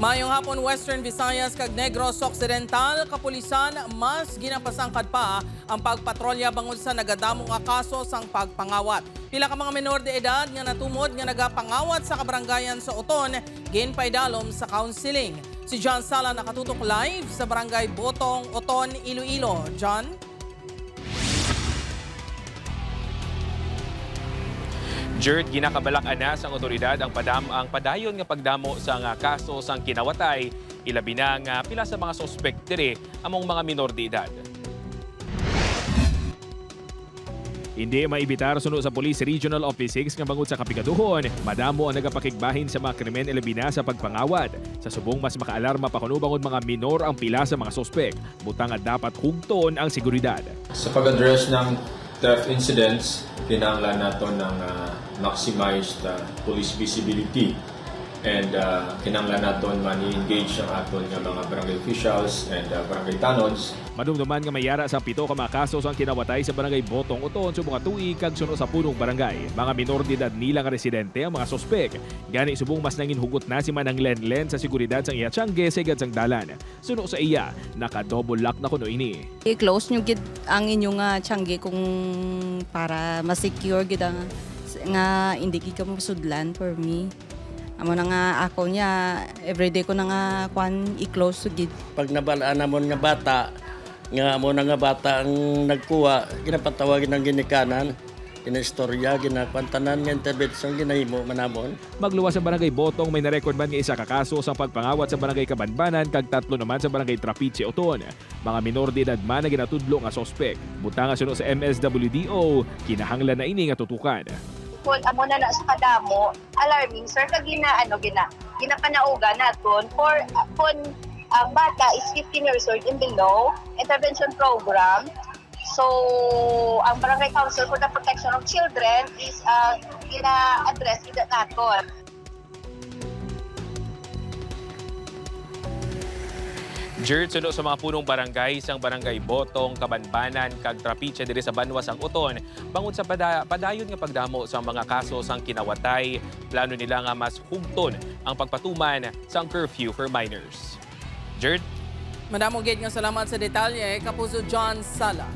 Mayong hapon Western Visayas kag Negros Occidental, kapulisan mas ginapasangkad pa ang pagpatrolya bangod sa nagadamong nga kaso sang pagpangawat. Pila ka mga menor de edad nga natumod nga nagapangawat sa kabarangayan sa Oton, ginpaydalom sa counseling. Si John Sala nakatutok live sa Barangay Botong, Oton, Iloilo. John? Jert, ginakabalak ana sang otoridad ang padayon nga pagdamo sa nga kaso sang kinawatay, ilabi na nga pila sa mga suspect diri among mga minor de edad. Hindi maibitar suno sa Police Regional Office 6 nga bangod sa kapigaduhon, madamo ang nagapakigbahin sa mga krimen ilabi na sa pagpangawad. Sa subong mas makaalarma pa kuno bangod mga minor ang pila sa mga suspect, butang nga dapat hugton ang seguridad. Sa pag-address ng theft incidents, kinahanglan nato ng maximized police visibility and kinahanglan nato mani-engage ang aton nga mga barangay officials and barangay tanons. Madumduman nga mayara sa 7 ka mga kaso ang kinawatay sa Barangay Botong, Oton, subong nga tuig kag suno sa punong barangay. Mga minor de edad nila nga residente ang mga suspek. Gani subong mas nangin hugot na si Manang Lenlen sa seguridad sang iya tiyangge sigad sang dalan. Suno sa iya, naka-double lock na kuno ini. I-close nyo gid ang inyong tiyangge kung para ma-secure gid ang nga hindi ka masudlan for me. Amo na nga ako niya, everyday ko na nga i-close gid. Pag nabalaan namon nga bata, nga mo na nga bata ang nagkuha, ginapatawagin ng ginikanan, ginaistorya, ginakwantanan nga intervention, ginahimo manamon. Magluwas sa Barangay Botong, may narecord man nga isa ka kaso sa pagpangawat sa Barangay Kabanbanan kag 3 naman sa Barangay Trapiche, Oton. Mga minor de edad man na ginatudlo nga suspek. Butang nga suno sa MSWDO, kinahanglan na ini nga tutukan. Kung amo na sa kadamo, alarming sir kag ginapanauga naton for kung ang bata is 15 years old and below, intervention program. So, ang Barangay Council for the Protection of Children is gina-address ida naton. Jert, suno sa mga punong barangay sang Barangay Botong, Kabanbanan, kag Trapiche diri sa Banwas ang Oton, bangod sa padayon nga pagdamo sa mga kaso sang kinawatay, plano nila nga mas hugton ang pagpatuman sang curfew for minors. Jert? Madamo gid nga salamat sa detalye, Kapuso John Sala.